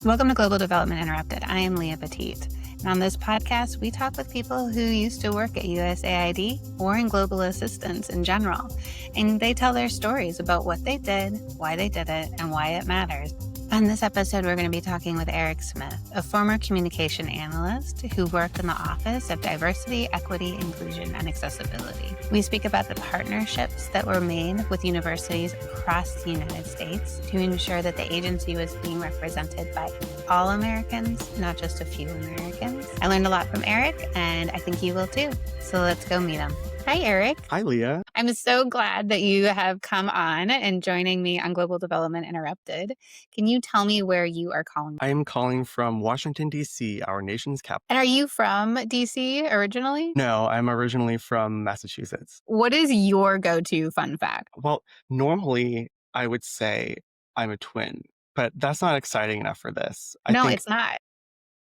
Welcome to Global Development Interrupted. I am Leah Petit. And on this podcast, we talk with people who used to work at USAID or in global assistance in general. And they tell their stories about what they did, why they did it, and why it matters. On this episode, we're going to be talking with Eric Smith, a former communication analyst who worked in the Office of Diversity, Equity, Inclusion, and Accessibility. We speak about the partnerships that were made with universities across the United States to ensure that the agency was being represented by all Americans, not just a few Americans. I learned a lot from Eric, and I think you will too. So let's go meet him. Hi, Eric. Hi, Leah. I'm so glad that you have come on and joining me on Global Development Interrupted. Can you tell me where you are calling from? I am calling from Washington, D.C., our nation's capital. And are you from D.C. originally? No, I'm originally from Massachusetts. What is your go-to fun fact? Well, normally I would say I'm a twin, but that's not exciting enough for this. No, I think it's not.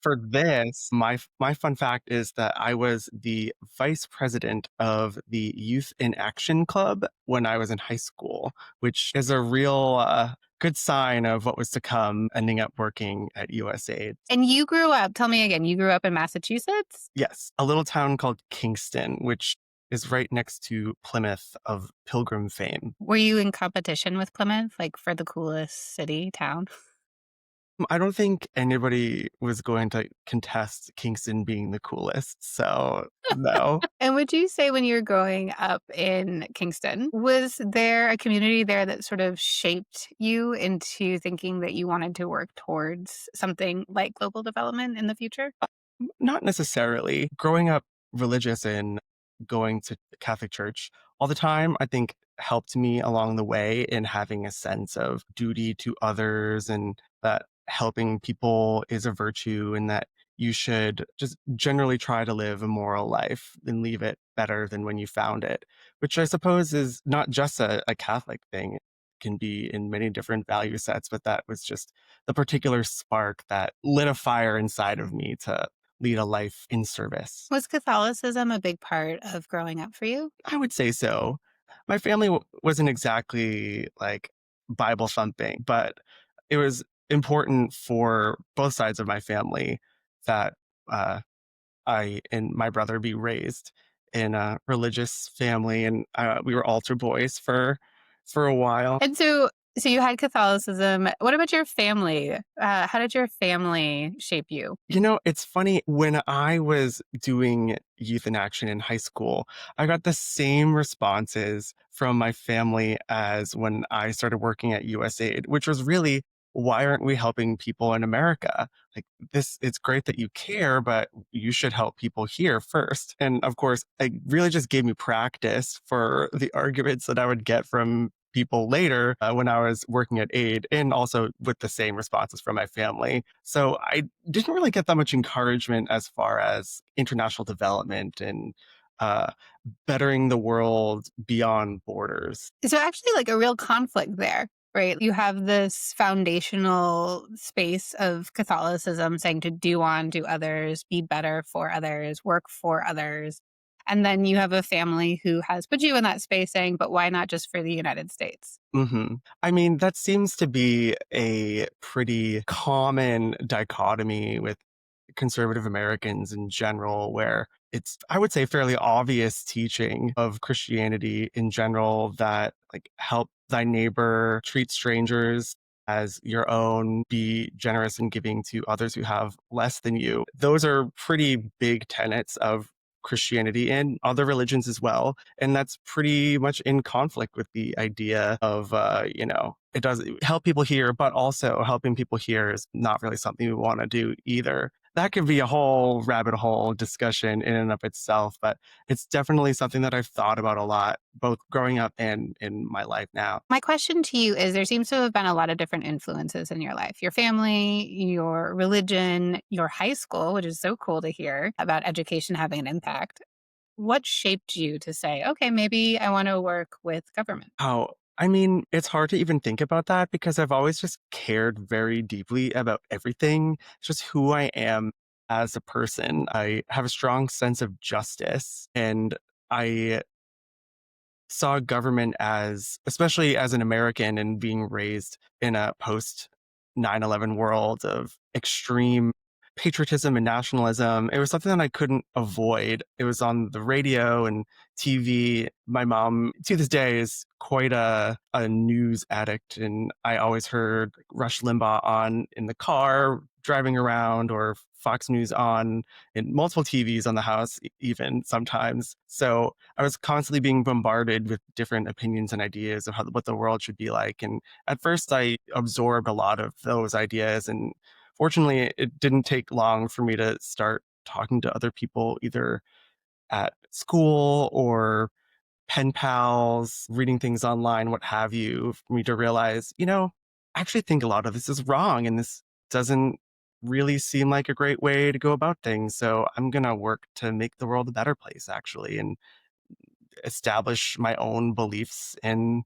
for this, my fun fact is that I was the vice president of the Youth in Action Club when I was in high school, which is a real good sign of what was to come, ending up working at USAID. And you grew up, tell me again, you grew up in Massachusetts? Yes, a little town called Kingston, which is right next to Plymouth of Pilgrim fame. Were you in competition with Plymouth, like for the coolest city, town? I don't think anybody was going to contest Kingston being the coolest, so no. And would you say when you were growing up in Kingston, was there a community there that sort of shaped you into thinking that you wanted to work towards something like global development in the future? Not necessarily. Growing up religious and going to Catholic church all the time, I think helped me along the way in having a sense of duty to others and that helping people is a virtue and that you should just generally try to live a moral life and leave it better than when you found it, which I suppose is not just a Catholic thing. It can be in many different value sets, but that was just the particular spark that lit a fire inside of me to lead a life in service. Was Catholicism a big part of growing up for you? I would say so. My family wasn't exactly like Bible thumping, but it was important for both sides of my family that uh, I and my brother be raised in a religious family, and we were altar boys for a while. And so you had Catholicism. What about your family? How did your family shape you? You know, it's funny, when I was doing youth in action in high school, I got the same responses from my family as when I started working at USAID, which was really, why aren't we helping people in America? Like this, it's great that you care, but you should help people here first. And of course, it really just gave me practice for the arguments that I would get from people later when I was working at aid, and also with the same responses from my family. So I didn't really get that much encouragement as far as international development and uh, bettering the world beyond borders. So actually like a real conflict there, right? You have this foundational space of Catholicism saying to do unto others, be better for others, work for others. And then you have a family who has put you in that space saying, but why not just for the United States? I mean, that seems to be a pretty common dichotomy with conservative Americans in general, where it's, I would say, fairly obvious teaching of Christianity in general that, like, help thy neighbor, treat strangers as your own, be generous and giving to others who have less than you. Those are pretty big tenets of Christianity and other religions as well. And that's pretty much in conflict with the idea of, it does help people here, but also helping people here is not really something we want to do either. That could be a whole rabbit hole discussion in and of itself, but it's definitely something that I've thought about a lot, both growing up and in my life now. My question to you is there seems to have been a lot of different influences in your life, your family, your religion, your high school, which is so cool to hear about education having an impact. What shaped you to say, okay, maybe I want to work with government? Oh, I mean, it's hard to even think about that because I've always just cared very deeply about everything. It's just who I am as a person. I have a strong sense of justice, and I saw government as, especially as an American and being raised in a post 9/11 world of extreme patriotism and nationalism. It was something that I couldn't avoid. It was on the radio and TV. My mom, to this day, is quite a news addict. And I always heard Rush Limbaugh on in the car driving around or Fox News on in multiple TVs on the house, even sometimes. So I was constantly being bombarded with different opinions and ideas of what the world should be like. And at first, I absorbed a lot of those ideas. And fortunately, it didn't take long for me to start talking to other people, either at school or pen pals, reading things online, what have you, for me to realize, I actually think a lot of this is wrong and this doesn't really seem like a great way to go about things. So I'm going to work to make the world a better place, actually, and establish my own beliefs and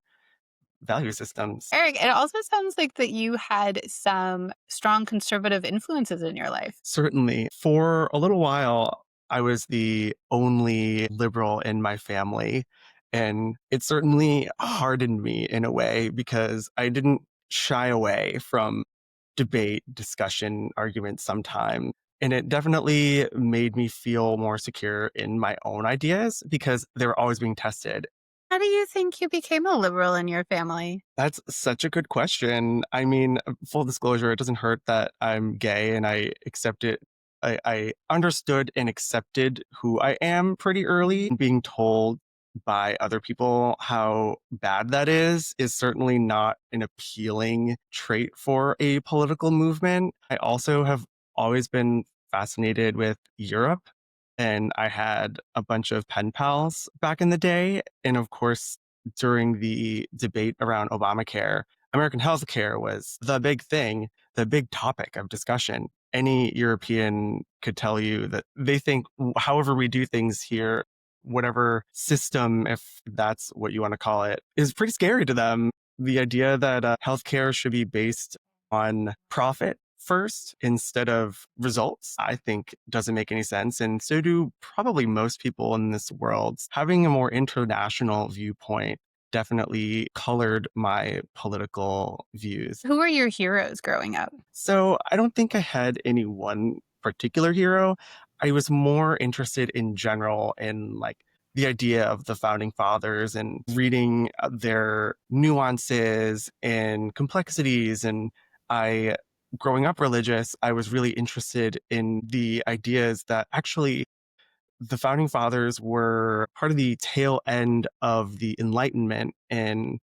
value systems. Eric, it also sounds like that you had some strong conservative influences in your life. Certainly. For a little while, I was the only liberal in my family. And it certainly hardened me in a way because I didn't shy away from debate, discussion, arguments sometimes. And it definitely made me feel more secure in my own ideas because they were always being tested. How do you think you became a liberal in your family? That's such a good question. I mean, full disclosure, it doesn't hurt that I'm gay and I accept it. I understood and accepted who I am pretty early. Being told by other people how bad that is certainly not an appealing trait for a political movement. I also have always been fascinated with Europe. And I had a bunch of pen pals back in the day. And of course, during the debate around Obamacare, American healthcare was the big thing, the big topic of discussion. Any European could tell you that they think, however we do things here, whatever system, if that's what you want to call it, is pretty scary to them. The idea that healthcare should be based on profit first instead of results, I think doesn't make any sense. And so do probably most people in this world. Having a more international viewpoint definitely colored my political views. Who were your heroes growing up? So I don't think I had any one particular hero. I was more interested in general in like the idea of the founding fathers and reading their nuances and complexities. And I, growing up religious, I was really interested in the ideas that actually the founding fathers were part of the tail end of the Enlightenment and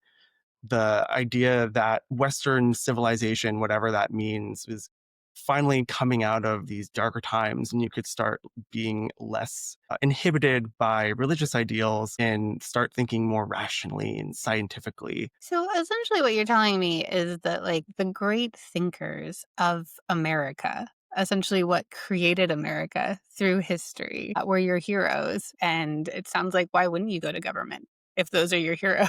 the idea that Western civilization, whatever that means, was finally coming out of these darker times and you could start being less inhibited by religious ideals and start thinking more rationally and scientifically. So essentially, what you're telling me is that, like, the great thinkers of America, essentially what created America through history, were your heroes. And it sounds like, why wouldn't you go to government if those are your heroes?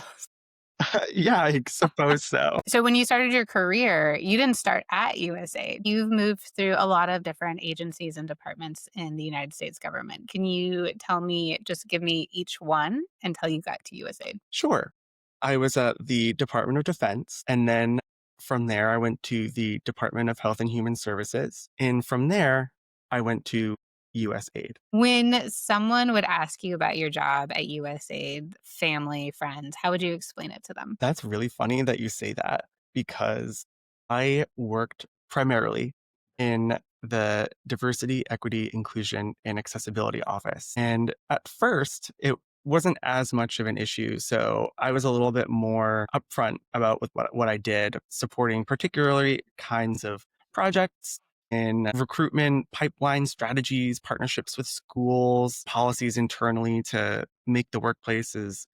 Yeah, I suppose so. So when you started your career, you didn't start at USAID. You've moved through a lot of different agencies and departments in the United States government. Can you tell me, just give me each one until you got to USAID? Sure. I was at the Department of Defense, and then from there, I went to the Department of Health and Human Services. And from there, I went to USAID. When someone would ask you about your job at USAID, family, friends, how would you explain it to them? That's really funny that you say that because I worked primarily in the Diversity, Equity, Inclusion, and Accessibility Office. And at first, it wasn't as much of an issue. So I was a little bit more upfront about with what I did, supporting particularly kinds of projects in recruitment, pipeline strategies, partnerships with schools, policies internally to make the workplace as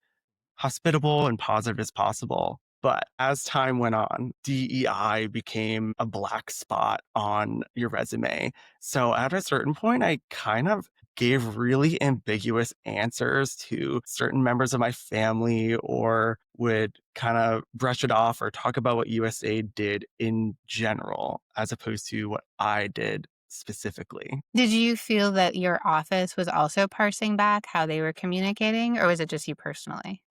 hospitable and positive as possible. But as time went on, DEI became a black spot on your resume. So at a certain point, I kind of gave really ambiguous answers to certain members of my family or would kind of brush it off or talk about what USA did in general, as opposed to what I did specifically. Did you feel that your office was also parsing back how they were communicating, or was it just you personally?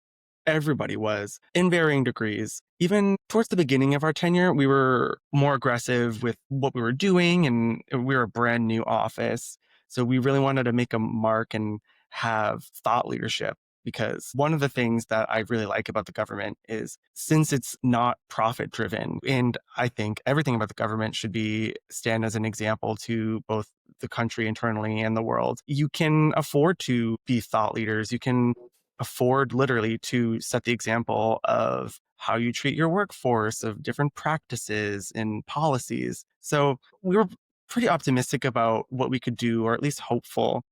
Everybody was in varying degrees. Even towards the beginning of our tenure, we were more aggressive with what we were doing, and we were a brand new office. So we really wanted to make a mark and have thought leadership. Because one of the things that I really like about the government is since it's not profit driven, and I think everything about the government should be stand as an example to both the country internally and the world, you can afford to be thought leaders. You can afford literally to set the example of how you treat your workforce, of different practices and policies. So we were pretty optimistic about what we could do, or at least hopeful.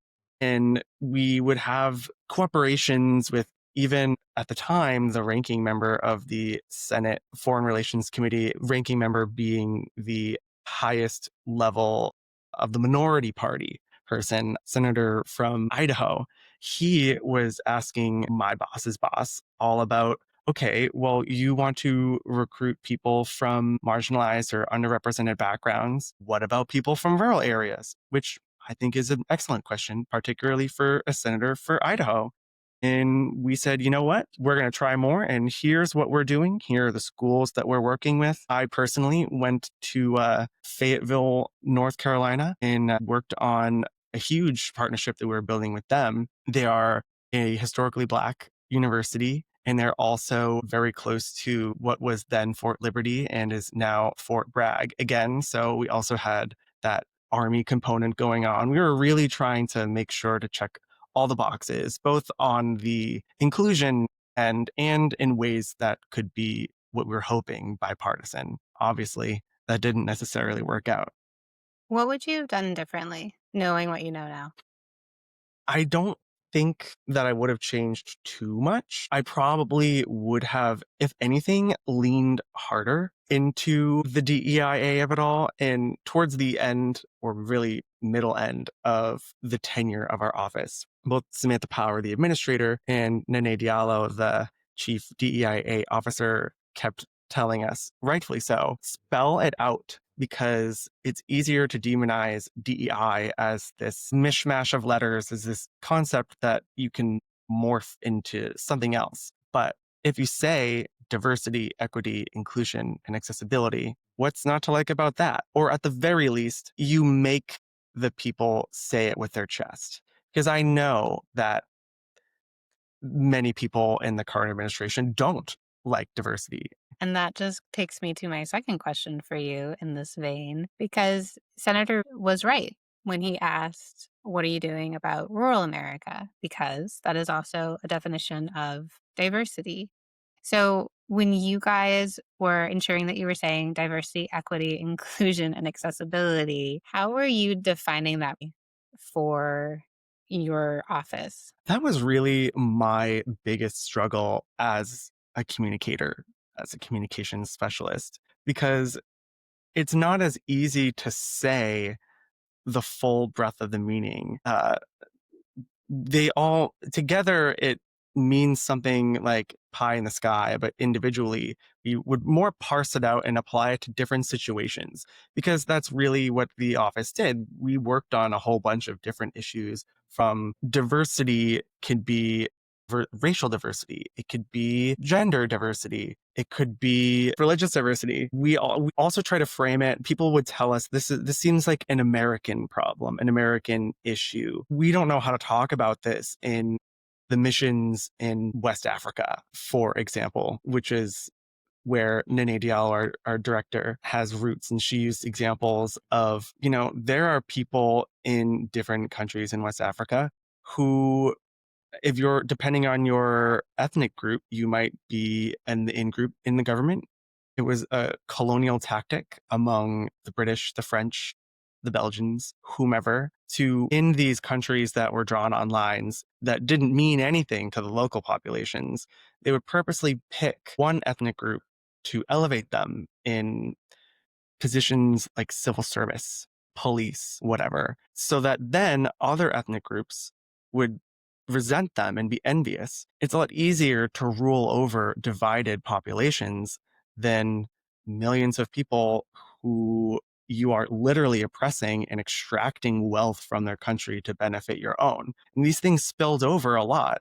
And we would have cooperations with even at the time, the ranking member of the Senate Foreign Relations Committee, ranking member being the highest level of the minority party person, senator from Idaho. He was asking my boss's boss all about, okay, well, you want to recruit people from marginalized or underrepresented backgrounds. What about people from rural areas? Which I think is an excellent question, particularly for a senator for Idaho. And we said, you know what? We're going to try more. And here's what we're doing. Here are the schools that we're working with. I personally went to Fayetteville, North Carolina, and worked on a huge partnership that we were building with them. They are a historically Black university, and they're also very close to what was then Fort Liberty and is now Fort Bragg again. So we also had that Army component going on. We were really trying to make sure to check all the boxes, both on the inclusion and in ways that could be what we were hoping bipartisan. Obviously, that didn't necessarily work out. What would you have done differently, knowing what you know now? I don't think that I would have changed too much. I probably would have, if anything, leaned harder into the DEIA of it all. And towards the end, or really middle end of the tenure of our office, both Samantha Power, the administrator, and Nene Diallo, the chief DEIA officer, kept telling us, rightfully so, spell it out, because it's easier to demonize DEI as this mishmash of letters, as this concept that you can morph into something else. But if you say diversity, equity, inclusion, and accessibility, what's not to like about that? Or at the very least, you make the people say it with their chest. Because I know that many people in the current administration don't like diversity. And that just takes me to my second question for you in this vein, because Senator was right when he asked, what are you doing about rural America? Because that is also a definition of diversity. So when you guys were ensuring that you were saying diversity, equity, inclusion, and accessibility, how were you defining that for your office? That was really my biggest struggle as a communicator, as a communications specialist, because it's not as easy to say the full breadth of the meaning. They all together, it means something like pie in the sky, but individually, you would more parse it out and apply it to different situations, because that's really what the office did. We worked on a whole bunch of different issues. From diversity could be racial diversity, it could be gender diversity, it could be religious diversity. We also try to frame it. People would tell us this seems like an American problem, an American issue. We don't know how to talk about this in the missions in West Africa, for example, which is where Nene Diallo, our director, has roots. And she used examples of, there are people in different countries in West Africa who, if you're depending on your ethnic group, you might be an in group in the government. It was a colonial tactic among the British, the French, the Belgians, whomever, to in these countries that were drawn on lines that didn't mean anything to the local populations. They would purposely pick one ethnic group to elevate them in positions like civil service, police, whatever, so that then other ethnic groups would resent them and be envious. It's a lot easier to rule over divided populations than millions of people who you are literally oppressing and extracting wealth from their country to benefit your own. And these things spilled over a lot.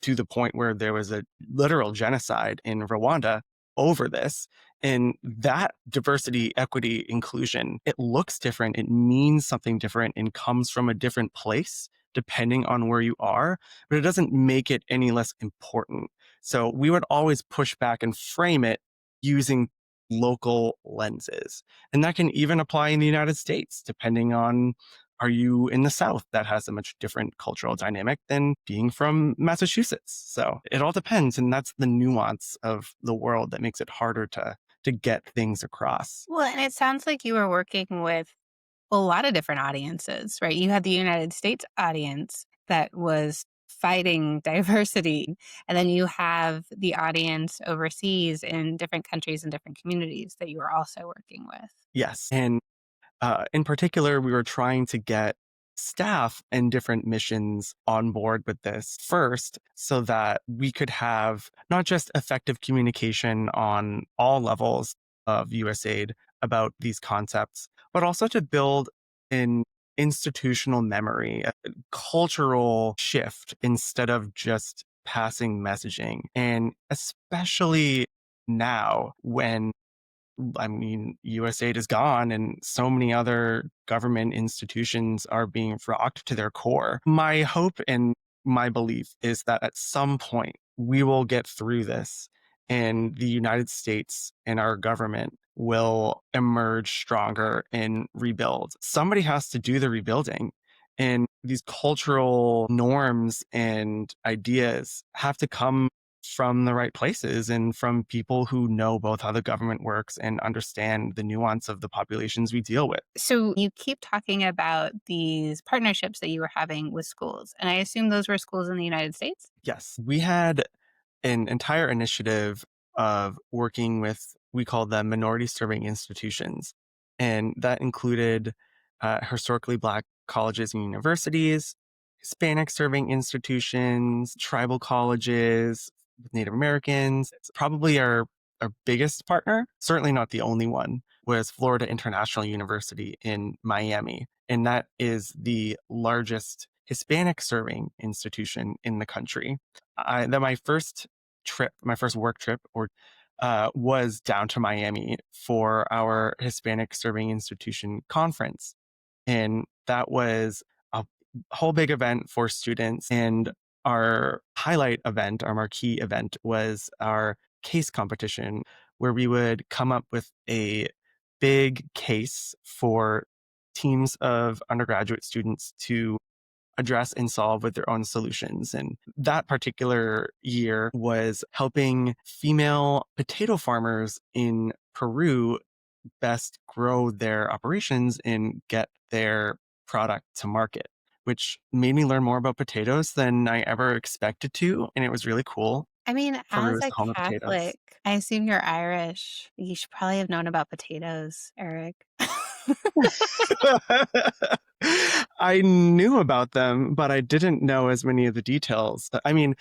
to the point where there was a literal genocide in Rwanda over this. And that diversity, equity, inclusion, it looks different. It means something different and comes from a different place depending on where you are, but it doesn't make it any less important. So we would always push back and frame it using local lenses. And that can even apply in the United States, depending on, are you in the South? That has a much different cultural dynamic than being from Massachusetts. So it all depends. And that's the nuance of the world that makes it harder to get things across. Well, and it sounds like you were working with a lot of different audiences, right? You had the United States audience that was fighting diversity, and then you have the audience overseas in different countries and different communities that you were also working with. Yes. And in particular, we were trying to get staff and different missions on board with this first so that we could have not just effective communication on all levels of USAID about these concepts, but also to build an institutional memory, a cultural shift instead of just passing messaging. And especially now when USAID is gone and so many other government institutions are being rocked to their core. My hope and my belief is that at some point we will get through this and the United States and our government will emerge stronger and rebuild. Somebody has to do the rebuilding. And these cultural norms and ideas have to come from the right places and from people who know both how the government works and understand the nuance of the populations we deal with. So you keep talking about these partnerships that you were having with schools, and I assume those were schools in the United States? Yes, we had an entire initiative of working with, we call them minority serving institutions. And that included historically Black colleges and universities, Hispanic serving institutions, tribal colleges with Native Americans. It's probably our biggest partner, certainly not the only one, was Florida International University in Miami. And that is the largest Hispanic serving institution in the country. My first trip, my first work trip, was down to Miami for our Hispanic Serving Institution conference. And that was a whole big event for students. And our highlight event, our marquee event, was our case competition, where we would come up with a big case for teams of undergraduate students to address and solve with their own solutions. And that particular year was helping female potato farmers in Peru best grow their operations and get their product to market, which made me learn more about potatoes than I ever expected to. And it was really cool. I mean, Peru as is a the home of potatoes. Catholic, I assume you're Irish. You should probably have known about potatoes, Eric. I knew about them, but I didn't know as many of the details. I mean,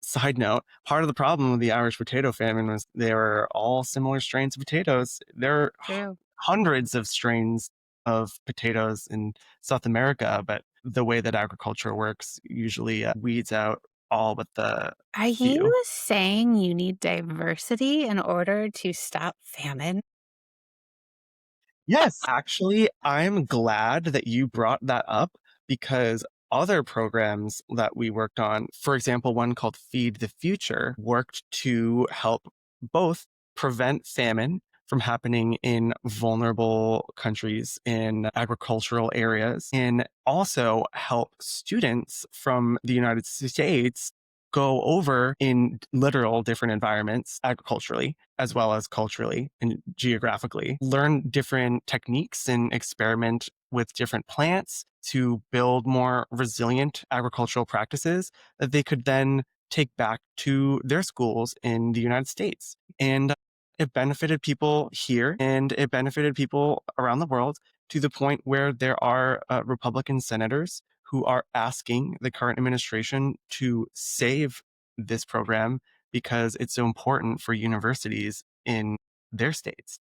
side note, part of the problem with the Irish potato famine was they were all similar strains of potatoes. There are True. hundreds of strains of potatoes in South America, but the way that agriculture works usually weeds out all but the Are few. you saying you need diversity in order to stop famine? Yes, actually, I'm glad that you brought that up because other programs that we worked on, for example, one called Feed the Future, worked to help both prevent famine from happening in vulnerable countries in agricultural areas and also help students from the United States go over in literal different environments agriculturally as well as culturally and geographically, learn different techniques and experiment with different plants to build more resilient agricultural practices that they could then take back to their schools in the United States. And it benefited people here and it benefited people around the world to the point where there are Republican senators who are asking the current administration to save this program because it's so important for universities in their states.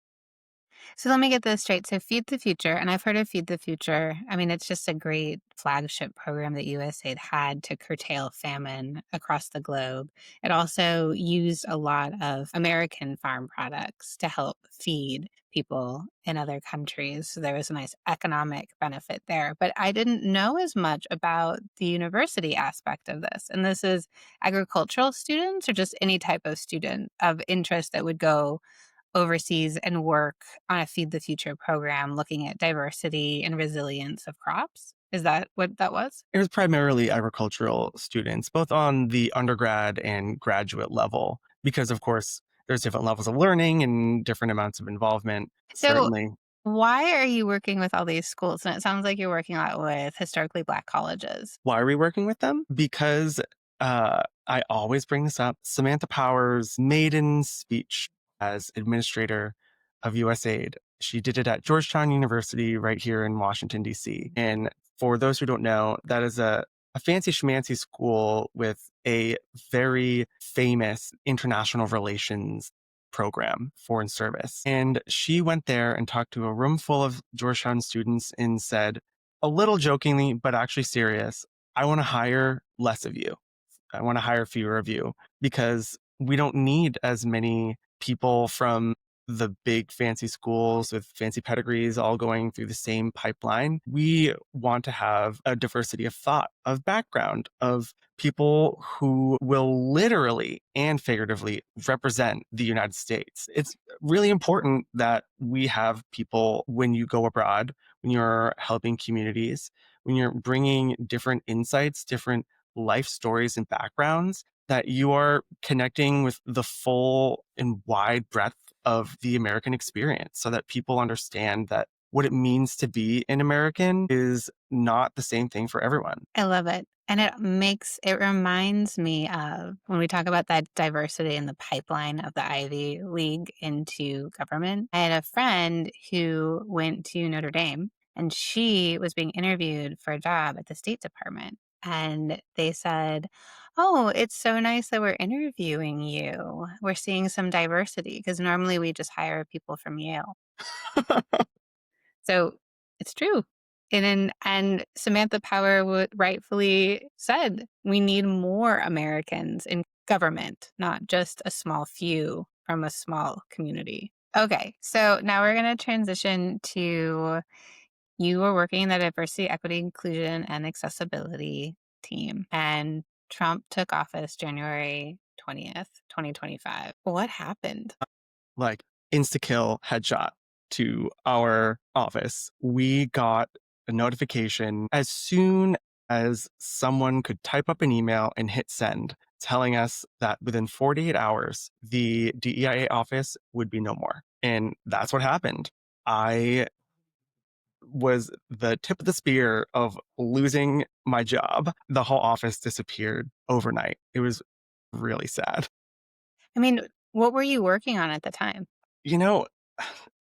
So let me get this straight. So Feed the Future, and I've heard of Feed the Future. I mean, it's just a great flagship program that USAID had to curtail famine across the globe. It also used a lot of American farm products to help feed people in other countries. So there was a nice economic benefit there. But I didn't know as much about the university aspect of this. And this is agricultural students or just any type of student of interest that would go overseas and work on a Feed the Future program looking at diversity and resilience of crops. Is that what that was? It was primarily agricultural students, both on the undergrad and graduate level, because of course there's different levels of learning and different amounts of involvement. So, Certainly. why are you working with all these schools? And it sounds like you're working a lot with historically Black colleges. Why are we working with them? Because I always bring this up. Samantha Power's maiden speech as administrator of USAID, she did it at Georgetown University right here in Washington, D.C. And for those who don't know, that is a fancy schmancy school with a very famous international relations program, foreign service. And she went there and talked to a room full of Georgetown students and said, a little jokingly, but actually serious, I want to hire less of you. I want to hire fewer of you because we don't need as many people from the big fancy schools with fancy pedigrees all going through the same pipeline. We want to have a diversity of thought, of background, of people who will literally and figuratively represent the United States. It's really important that we have people when you go abroad, when you're helping communities, when you're bringing different insights, different life stories and backgrounds, that you are connecting with the full and wide breadth of the American experience so that people understand that what it means to be an American is not the same thing for everyone. I love it. And it reminds me of when we talk about that diversity in the pipeline of the Ivy League into government. I had a friend who went to Notre Dame and she was being interviewed for a job at the State Department. And they said, "Oh, it's so nice that we're interviewing you. We're seeing some diversity because normally we just hire people from Yale." So it's true. And Samantha Power would rightfully said, we need more Americans in government, not just a small few from a small community. Okay, so now we're going to transition to you were working in the diversity, equity, inclusion, and accessibility team, and Trump took office January 20th, 2025. What happened? Like insta kill headshot to our office. We got a notification as soon as someone could type up an email and hit send telling us that within 48 hours, the DEIA office would be no more. And that's what happened. I was the tip of the spear of losing my job. The whole office disappeared overnight. It was really sad. I mean, what were you working on at the time? You know,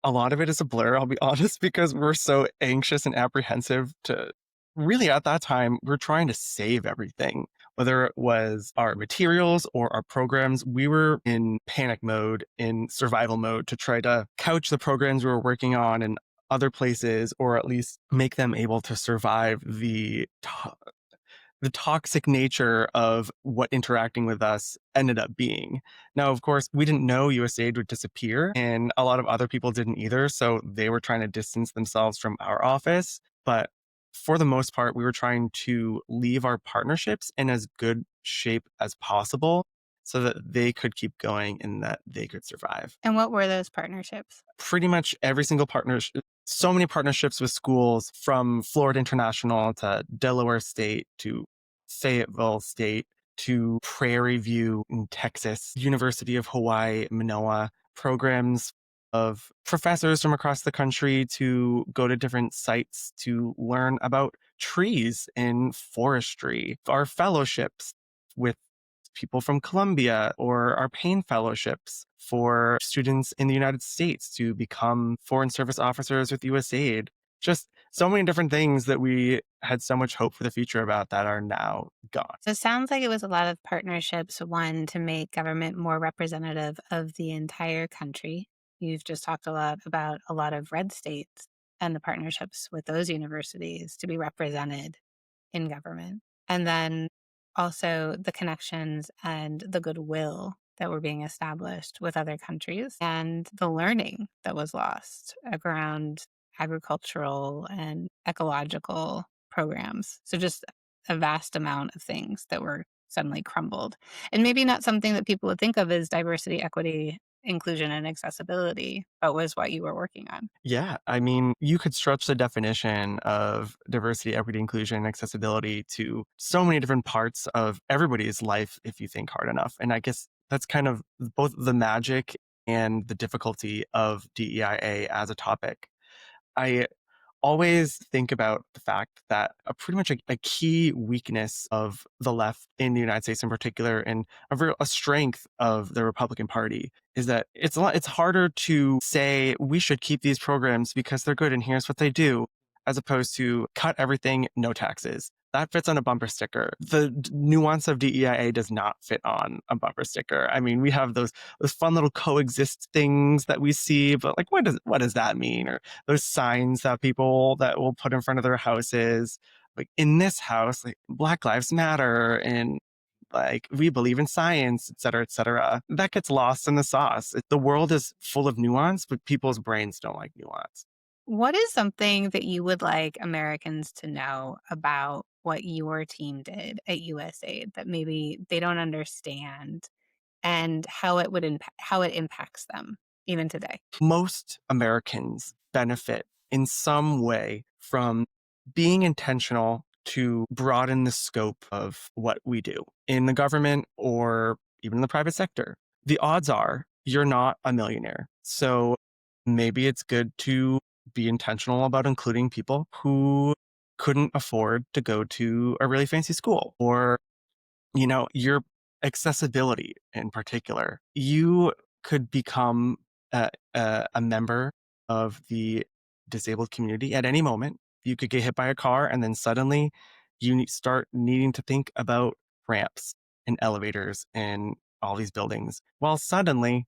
a lot of it is a blur, I'll be honest, because we're so anxious and apprehensive to really at that time, we're trying to save everything, whether it was our materials or our programs. We were in panic mode, in survival mode to try to couch the programs we were working on in other places, or at least make them able to survive the toxic nature of what interacting with us ended up being. Now, of course, we didn't know USAID would disappear, and a lot of other people didn't either. So they were trying to distance themselves from our office. But for the most part, we were trying to leave our partnerships in as good shape as possible so that they could keep going and that they could survive. And what were those partnerships? Pretty much every single partnership, so many partnerships with schools from Florida International to Delaware State to Fayetteville State to Prairie View in Texas, University of Hawaii, Manoa, programs of professors from across the country to go to different sites to learn about trees and forestry, our fellowships with people from Colombia, or our Payne fellowships for students in the United States to become foreign service officers with USAID. Just so many different things that we had so much hope for the future about that are now gone. So it sounds like it was a lot of partnerships, one to make government more representative of the entire country. You've just talked a lot about a lot of red states and the partnerships with those universities to be represented in government. And then also the connections and the goodwill that were being established with other countries and the learning that was lost around agricultural and ecological programs. So just a vast amount of things that were suddenly crumbled. And maybe not something that people would think of as diversity, equity, inclusion, and accessibility, but was what you were working on. Yeah, I mean, you could stretch the definition of diversity, equity, inclusion, and accessibility to so many different parts of everybody's life if you think hard enough. And I guess that's kind of both the magic and the difficulty of DEIA as a topic. I always think about the fact that pretty much a key weakness of the left in the United States in particular, and a strength of the Republican Party, is that it's harder to say we should keep these programs because they're good and here's what they do, as opposed to cut everything, no taxes. That fits on a bumper sticker. The nuance of DEIA does not fit on a bumper sticker. I mean, we have those fun little coexist things that we see, but like, what does that mean? Or those signs that people that will put in front of their houses, like in this house, like Black Lives Matter and like we believe in science, et cetera, et cetera. That gets lost in the sauce. The world is full of nuance, but people's brains don't like nuance. What is something that you would like Americans to know about what your team did at USAID that maybe they don't understand and how it impacts them even today? Most Americans benefit in some way from being intentional to broaden the scope of what we do in the government or even in the private sector. The odds are you're not a millionaire. So maybe it's good to be intentional about including people who couldn't afford to go to a really fancy school, or your accessibility in particular. You could become a member of the disabled community at any moment. You could get hit by a car, and then suddenly start needing to think about ramps and elevators and all these buildings. Well, suddenly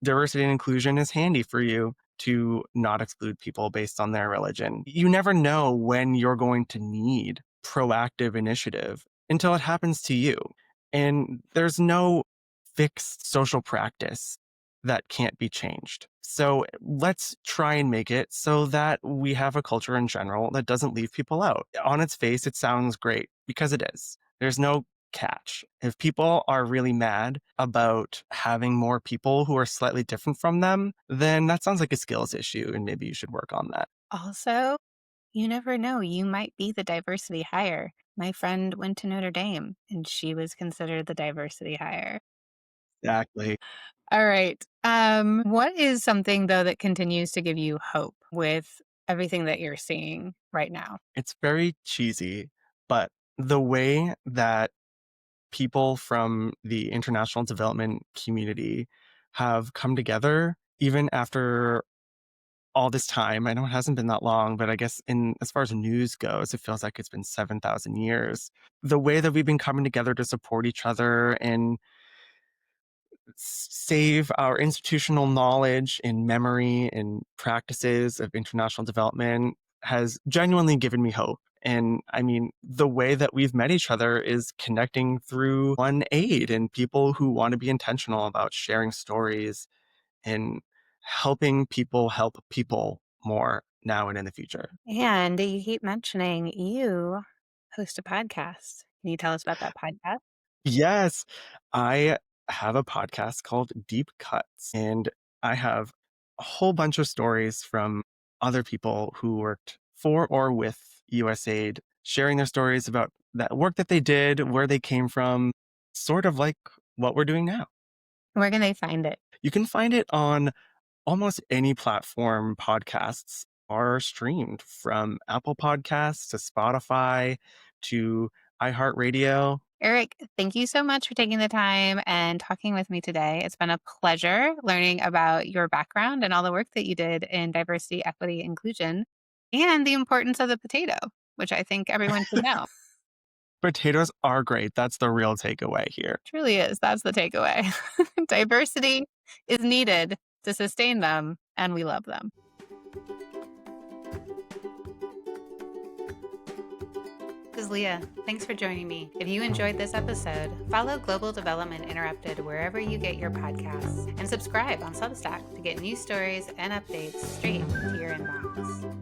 diversity and inclusion is handy for you to not exclude people based on their religion. You never know when you're going to need proactive initiative until it happens to you. And there's no fixed social practice that can't be changed. So let's try and make it so that we have a culture in general that doesn't leave people out. On its face, it sounds great because it is. There's no catch. If people are really mad about having more people who are slightly different from them, then that sounds like a skills issue and maybe you should work on that. Also, you never know, you might be the diversity hire. My friend went to Notre Dame and she was considered the diversity hire. Exactly. All right. What is something though that continues to give you hope with everything that you're seeing right now? It's very cheesy, but the way that people from the international development community have come together, even after all this time. I know it hasn't been that long, but I guess in as far as news goes, it feels like it's been 7,000 years. The way that we've been coming together to support each other and save our institutional knowledge and memory and practices of international development has genuinely given me hope. And I mean, the way that we've met each other is connecting through one aid and people who want to be intentional about sharing stories and helping people help people more now and in the future. And you keep mentioning you host a podcast. Can you tell us about that podcast? Yes, I have a podcast called Deep Cuts, and I have a whole bunch of stories from other people who worked for or with USAID, sharing their stories about that work that they did, where they came from, sort of like what we're doing now. Where can they find it? You can find it on almost any platform podcasts are streamed, from Apple Podcasts to Spotify to iHeartRadio. Eric, thank you so much for taking the time and talking with me today. It's been a pleasure learning about your background and all the work that you did in diversity, equity, inclusion, and the importance of the potato, which I think everyone should know. Potatoes are great. That's the real takeaway here. Truly is. That's the takeaway. Diversity is needed. to sustain them, and we love them. This is Leah. Thanks for joining me. If you enjoyed this episode, follow Global Development Interrupted wherever you get your podcasts, and subscribe on Substack to get new stories and updates straight to your inbox.